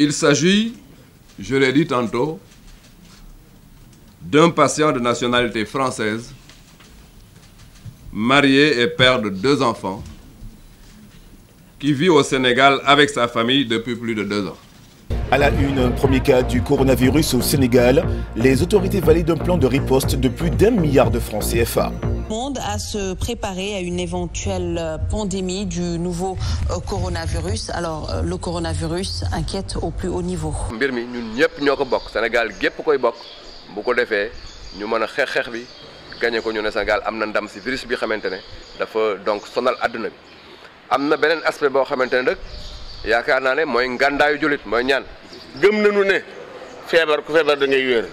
Il s'agit, je l'ai dit tantôt, d'un patient de nationalité française, marié et père de 2 enfants, qui vit au Sénégal avec sa famille depuis plus de 2 ans. À la une, un premier cas du coronavirus au Sénégal. Les autorités valident un plan de riposte de plus d'1 milliard de francs CFA. Le monde à se préparer à une éventuelle pandémie du nouveau coronavirus. Alors, le coronavirus inquiète au plus haut niveau. mbir mi ñun ñëpp ñoo ko bokk Sénégal gépp koy bokk bu ko defee ñu mën a xeex bi gagné ko ñu ne Sénégal am na ndam si virus bi xamante ne dafa donc sonal àdduna bi. am na beneen aspect boo xamante ne rek yaakaar naa ne mooy ngàndaayu jullit mooy ñaan. gëm nañu ne feebar ku feebar da ngay wér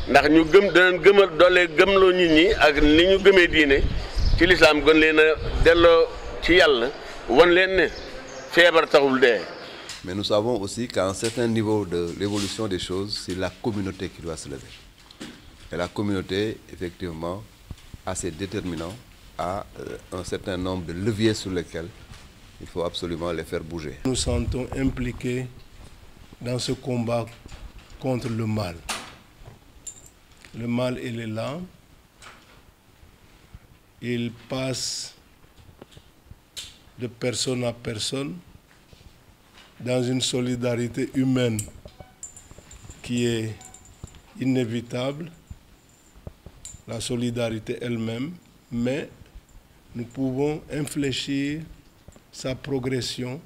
ndax ñu gëm danañ gëmal doole gëmloo nit ñi ak ni ñu gëmee diine ci lislaam gën leen a delloo ci yàlla wan leen ne feebar taxul dee. Mais nous savons aussi qu'à un certain niveau de l'évolution des choses, c'est la communauté qui doit se lever. Et la communauté, effectivement, a ses déterminants, a un certain nombre de leviers sur lesquels il faut absolument les faire bouger. Nous nous sentons impliqués dans ce combat contre le mal. Le mal, il est là. Il passe de personne à personne dans une solidarité humaine qui est inévitable, la solidarité elle-même, mais nous pouvons infléchir sa progression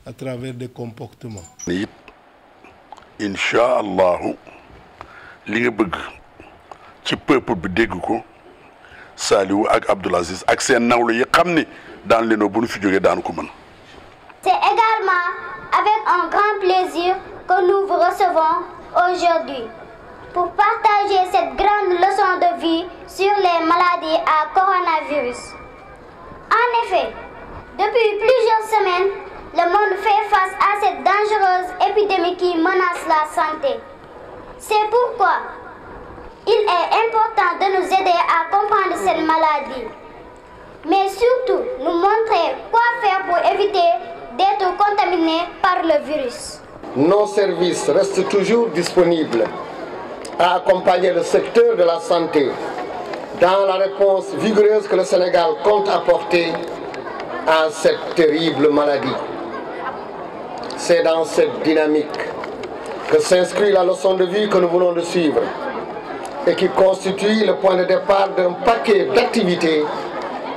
à travers des comportements. Inch'Allah, li nga bëgg ci peuple bi dégg ko Saliou ak Abdoul Aziz ak seen nawle yi xam ni daan leen bu ñu fi jógee daan ko mën. C'est également avec un grand plaisir que nous vous recevons aujourd'hui pour partager cette grande leçon de vie sur les maladies à coronavirus. En effet, depuis plusieurs semaines, le monde fait face à cette dangereuse épidémie qui menace la santé. C'est pourquoi il est important de nous aider à comprendre cette maladie, mais surtout nous montrer quoi faire pour éviter d'être contaminés par le virus. Nos services restent toujours disponibles à accompagner le secteur de la santé dans la réponse vigoureuse que le Sénégal compte apporter à cette terrible maladie. C'est dans cette dynamique que s'inscrit la leçon de vie que nous venons de suivre et qui constitue le point de départ d'un paquet d'activités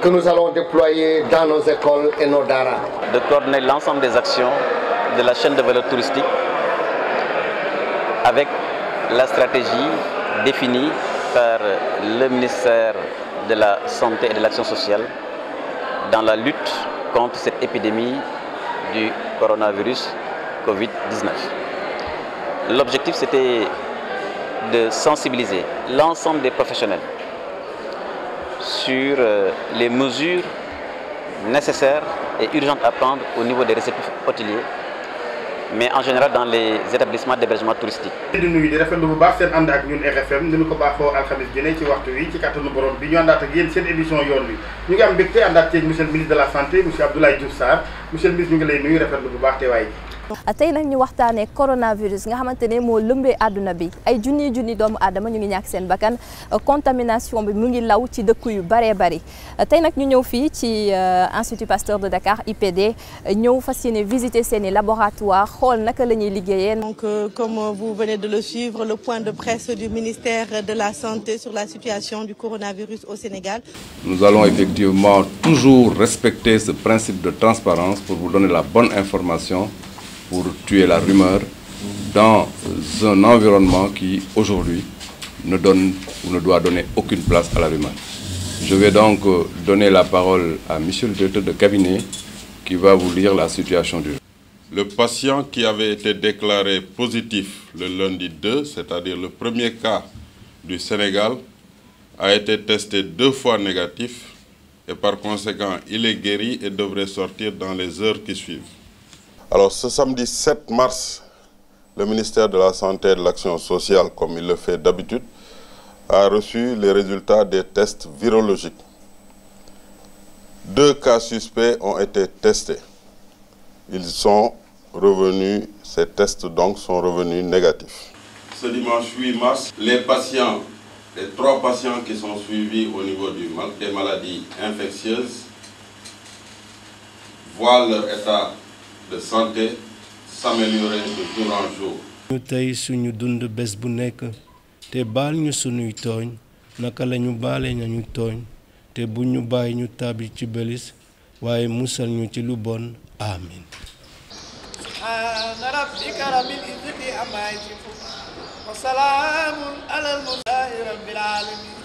que nous allons déployer dans nos écoles et nos daras. De coordonner l'ensemble des actions de la chaîne de valeur touristique avec la stratégie définie par le ministère de la Santé et de l'Action sociale dans la lutte contre cette épidémie du coronavirus Covid-19. L'objectif, c'était de sensibiliser l'ensemble des professionnels sur les mesures nécessaires et urgentes à prendre au niveau des réceptifs hôteliers, mais en général dans les établissements d'hébergement touristique. di nuyu di rafetlu bu baax seen ànd ak ñun RFM ni ñu ko baaxoo alxamis ju ne ci waxtu wi ci kàttanu borom bi ñu àndaat ak yéen seen émission yoon wi ñu ngi am mbégte àndaat ceeg monsieur le ministre de la santé monsieur Abdoulaye Diouf Sarr monsieur le ministre ñu ngi lay nuyu rafetlu bu baax teewaay gi. tey nag ñu waxtaanee coronavirus nga xamante ne moo lëmbee àdduna bi ay junni doomu aadama ñu ngi ñàkk seen bakkan contamination bi mu ngi law ci dëkk yu baree bari tey nag ñu ñëw fii ci Institut Pasteur de Dakar IPD ñëw fas yéene visiter seeni laboratoire xool naka la ñuy liggéeyee. Donc comme vous venez de le suivre, le point de presse du ministère de la Santé sur la situation du coronavirus au Sénégal. Nous allons effectivement toujours respecter ce principe de transparence pour vous donner la bonne information, pour tuer la rumeur dans un environnement qui aujourd'hui ne donne ou ne doit donner aucune place à la rumeur. Je vais donc donner la parole à monsieur le directeur de cabinet qui va vous lire la situation du jour. Le patient qui avait été déclaré positif le lundi 2, c'est-à-dire le premier cas du Sénégal, a été testé 2 fois négatif et par conséquent il est guéri et devrait sortir dans les heures qui suivent. Alors ce samedi 7 mars, le ministère de la Santé et de l'Action sociale, comme il le fait d'habitude, a reçu les résultats des tests virologiques. 2 cas suspects ont été testés. Ils sont ces tests donc sont revenus négatifs. Ce dimanche 8 mars, les 3 patients qui sont suivis au niveau des maladies infectieuses voient leur état de santé s'améliorer de jour en jour. ñu tey suñu dund bés bu nekk te baal ñu suñuy tooñ naka la ñu baale nañu tooñ te bu ñu bàyyi ñu tàbbi ci belis waaye musal ñu ci lu bon amin. subhaana rabbika rabbil izzati ammaa yasifuun wa salaamun alal mursaliin rabbil aalamiin.